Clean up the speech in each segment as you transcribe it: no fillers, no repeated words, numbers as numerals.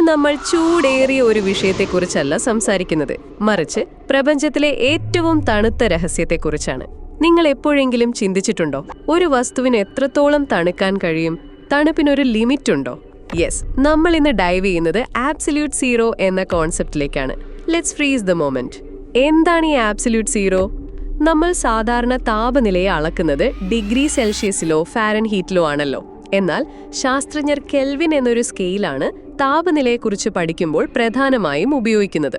നമ്മൾ ചൂടേറിയ ഒരു വിഷയത്തെക്കുറിച്ചല്ല സംസാരിക്കുന്നത്, മറിച്ച് പ്രപഞ്ചത്തിലെ ഏറ്റവും തണുത്ത രഹസ്യത്തെക്കുറിച്ചാണ്. നിങ്ങൾ എപ്പോഴെങ്കിലും ചിന്തിച്ചിട്ടുണ്ടോ, ഒരു വസ്തുവിന് എത്രത്തോളം തണുക്കാൻ കഴിയും? തണുപ്പിനൊരു ലിമിറ്റ് ഉണ്ടോ? യെസ്, നമ്മൾ ഇന്ന് ഡൈവ് ചെയ്യുന്നത് ആബ്സല്യൂട്ട് സീറോ എന്ന കോൺസെപ്റ്റിലേക്കാണ്. Let's freeze the moment. എന്താണ് ഈ ആബ്സല്യൂട്ട് സീറോ? നമ്മൾ സാധാരണ താപനിലയെ അളക്കുന്നത് ഡിഗ്രി സെൽഷ്യസിലോ ഫാരൻഹീറ്റിലോ ആണല്ലോ. എന്നാൽ ശാസ്ത്രജ്ഞർ കെൽവിൻ എന്നൊരു സ്കെയിലാണ് താപനിലയെക്കുറിച്ച് പഠിക്കുമ്പോൾ പ്രധാനമായും ഉപയോഗിക്കുന്നത്.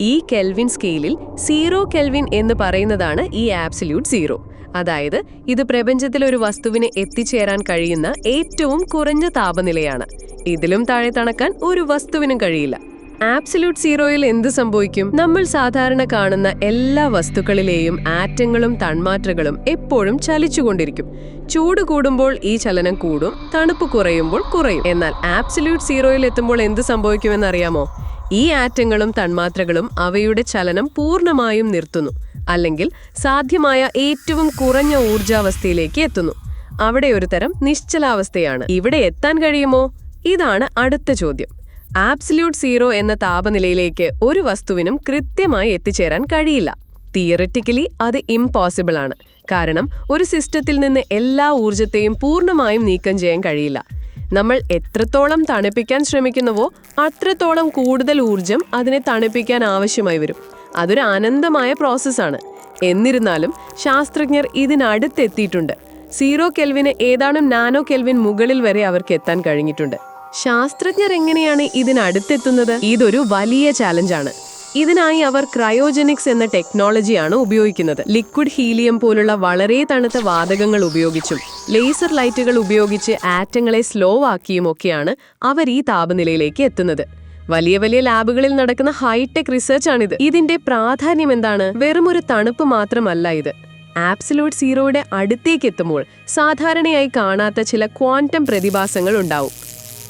ഈ കെൽവിൻ സ്കെയിലിൽ 0 കെൽവിൻ എന്ന് പറയുന്നതാണ് ഈ ആബ്സല്യൂട്ട് സീറോ. അതായത് ഇത് പ്രപഞ്ചത്തിലെ ഒരു വസ്തുവിന് എത്തിച്ചേരാൻ കഴിയുന്ന ഏറ്റവും കുറഞ്ഞ താപനിലയാണ്. ഇതിലും താഴെ തണുക്കാൻ ഒരു വസ്തുവിനും കഴിയില്ല. ആബ്സല്യൂട്ട് സീറോയിൽ എന്ത് സംഭവിക്കും? നമ്മൾ സാധാരണ കാണുന്ന എല്ലാ വസ്തുക്കളിലെയും ആറ്റങ്ങളും തന്മാത്രകളും എപ്പോഴും ചലിച്ചുകൊണ്ടിരിക്കും. ചൂട് കൂടുമ്പോൾ ഈ ചലനം കൂടും, തണുപ്പ് കുറയുമ്പോൾ കുറയും. എന്നാൽ ആബ്സല്യൂട്ട് സീറോയിൽ എത്തുമ്പോൾ എന്ത് സംഭവിക്കുമെന്നറിയാമോ? ഈ ആറ്റങ്ങളും തന്മാത്രകളും അവയുടെ ചലനം പൂർണ്ണമായും നിർത്തുന്നു, അല്ലെങ്കിൽ സാധ്യമായ ഏറ്റവും കുറഞ്ഞ ഊർജാവസ്ഥയിലേക്ക് എത്തുന്നു. അവിടെ ഒരു തരം നിശ്ചലാവസ്ഥയാണ്. ഇവിടെ എത്താൻ കഴിയുമോ? ഇതാണ് അടുത്ത ചോദ്യം. ആബ്സല്യൂട്ട് സീറോ എന്ന താപനിലയിലേക്ക് ഒരു വസ്തുവിനും കൃത്യമായി എത്തിച്ചേരാൻ കഴിയില്ല. തിയററ്റിക്കലി അത് ഇംപോസിബിൾ ആണ്. കാരണം ഒരു സിസ്റ്റത്തിൽ നിന്ന് എല്ലാ ഊർജത്തെയും പൂർണ്ണമായും നീക്കം ചെയ്യാൻ കഴിയില്ല. നമ്മൾ എത്രത്തോളം തണുപ്പിക്കാൻ ശ്രമിക്കുന്നുവോ അത്രത്തോളം കൂടുതൽ ഊർജം അതിനെ തണുപ്പിക്കാൻ ആവശ്യമായി വരും. അതൊരു അനന്തമായ പ്രോസസ്സാണ്. എന്നിരുന്നാലും ശാസ്ത്രജ്ഞർ ഇതിനടുത്തെത്തിയിട്ടുണ്ട്. 0 കെൽവിന് ഏതാനും നാനോ കെൽവിൻ മുകളിൽ വരെ അവർക്ക് എത്താൻ കഴിഞ്ഞിട്ടുണ്ട്. ശാസ്ത്രജ്ഞർ എങ്ങനെയാണ് ഇതിനടുത്തെത്തുന്നത്? ഇതൊരു വലിയ ചാലഞ്ചാണ്. ഇതിനായി അവർ ക്രയോജനിക്സ് എന്ന ടെക്നോളജിയാണ് ഉപയോഗിക്കുന്നത്. ലിക്വിഡ് ഹീലിയം പോലുള്ള വളരെ തണുത്ത വാതകങ്ങൾ ഉപയോഗിച്ചും ലേസർ ലൈറ്റുകൾ ഉപയോഗിച്ച് ആറ്റങ്ങളെ സ്ലോ ആക്കിയുമൊക്കെയാണ് അവർ ഈ താപനിലയിലേക്ക് എത്തുന്നത്. വലിയ വലിയ ലാബുകളിൽ നടക്കുന്ന ഹൈടെക് റിസർച്ചാണിത്. ഇതിന്റെ പ്രാധാന്യം എന്താണ്? വെറുമൊരു തണുപ്പ് മാത്രമല്ല ഇത്. ആബ്സല്യൂട്ട് സീറോയുടെ അടുത്തേക്ക് എത്തുമ്പോൾ സാധാരണയായി കാണാത്ത ചില ക്വാണ്ടം പ്രതിഭാസങ്ങൾ ഉണ്ടാവും.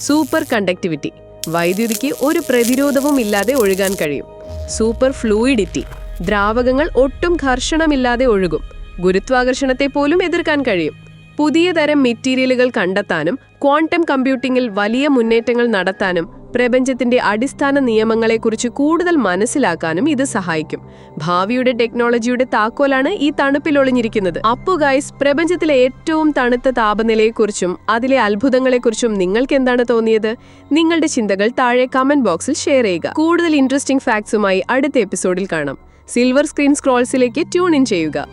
സൂപ്പർ കണ്ടക്ടിവിറ്റി, വൈദ്യുതിക്ക് ഒരു പ്രതിരോധവും ഇല്ലാതെ ഒഴുകാൻ കഴിയും. സൂപ്പർ ഫ്ലൂയിഡിറ്റി, ദ്രാവകങ്ങൾ ഒട്ടും ഘർഷണമില്ലാതെ ഒഴുകും. ഗുരുത്വാകർഷണത്തെ പോലും എതിർക്കാൻ കഴിയും. പുതിയ തരം മെറ്റീരിയലുകൾ കണ്ടെത്താനും ക്വാണ്ടം കമ്പ്യൂട്ടിംഗിൽ വലിയ മുന്നേറ്റങ്ങൾ നടത്താനും പ്രപഞ്ചത്തിന്റെ അടിസ്ഥാന നിയമങ്ങളെക്കുറിച്ച് കൂടുതൽ മനസ്സിലാക്കാനും ഇത് സഹായിക്കും. ഭാവിയുടെ ടെക്നോളജിയുടെ താക്കോലാണ് ഈ തണുപ്പിൽ ഒളിഞ്ഞിരിക്കുന്നത്. അപ്പോ ഗൈസ്, പ്രപഞ്ചത്തിലെ ഏറ്റവും തണുത്ത താപനിലയെക്കുറിച്ചും അതിലെ അത്ഭുതങ്ങളെക്കുറിച്ചും നിങ്ങൾക്ക് എന്താണ് തോന്നിയത്? നിങ്ങളുടെ ചിന്തകൾ താഴെ കമന്റ് ബോക്സിൽ ഷെയർ ചെയ്യുക. കൂടുതൽ ഇൻട്രസ്റ്റിംഗ് ഫാക്ട്സുമായി അടുത്ത എപ്പിസോഡിൽ കാണാം. സിൽവർ സ്ക്രീൻ സ്ക്രോൾസിലേക്ക് ട്യൂൺ ഇൻ ചെയ്യുക.